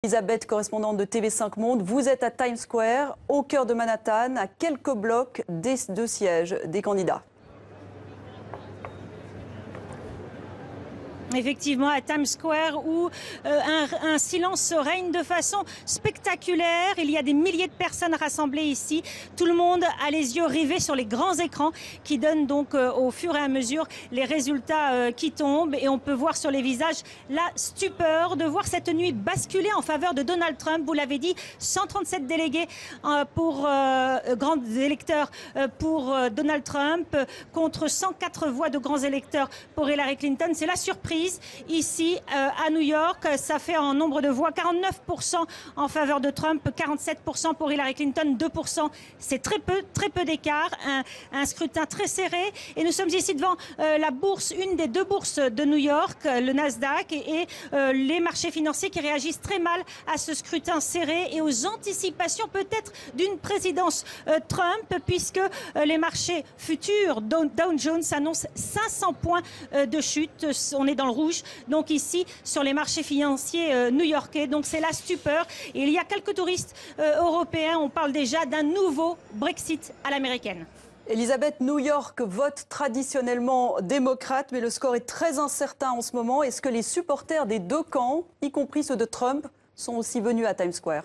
Elisabeth, correspondante de TV5 Monde, vous êtes à Times Square, au cœur de Manhattan, à quelques blocs des deux sièges des candidats. Effectivement, à Times Square, où un silence règne de façon spectaculaire. Il y a des milliers de personnes rassemblées ici. Tout le monde a les yeux rivés sur les grands écrans qui donnent donc au fur et à mesure les résultats qui tombent. Et on peut voir sur les visages la stupeur de voir cette nuit basculer en faveur de Donald Trump. Vous l'avez dit, 137 délégués pour grands électeurs pour Donald Trump contre 104 voix de grands électeurs pour Hillary Clinton. C'est la surprise. Ici à New York, ça fait en nombre de voix 49% en faveur de Trump, 47% pour Hillary Clinton, 2%. C'est très peu d'écart, un scrutin très serré. Et nous sommes ici devant la bourse, une des deux bourses de New York, le Nasdaq, et les marchés financiers qui réagissent très mal à ce scrutin serré et aux anticipations peut-être d'une présidence Trump, puisque les marchés futurs, Dow Jones annonce 500 points de chute. On est dans le rouge, donc ici sur les marchés financiers new-yorkais. Donc c'est la stupeur. Et il y a quelques touristes européens. On parle déjà d'un nouveau Brexit à l'américaine. Elisabeth, New York vote traditionnellement démocrate, mais le score est très incertain en ce moment. Est-ce que les supporters des deux camps, y compris ceux de Trump, sont aussi venus à Times Square ?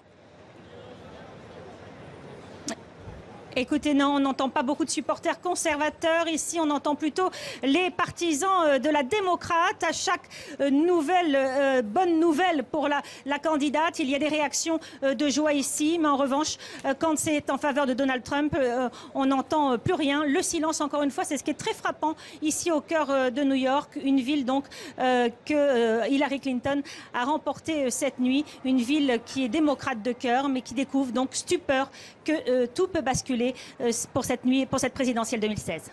Écoutez, non, on n'entend pas beaucoup de supporters conservateurs. Ici, on entend plutôt les partisans de la démocrate. À chaque nouvelle, bonne nouvelle pour la candidate, il y a des réactions de joie ici. Mais en revanche, quand c'est en faveur de Donald Trump, on n'entend plus rien. Le silence, encore une fois, c'est ce qui est très frappant ici au cœur de New York. Une ville donc que Hillary Clinton a remportée cette nuit. Une ville qui est démocrate de cœur, mais qui découvre donc stupeur que tout peut basculer pour cette nuit, pour cette présidentielle 2016.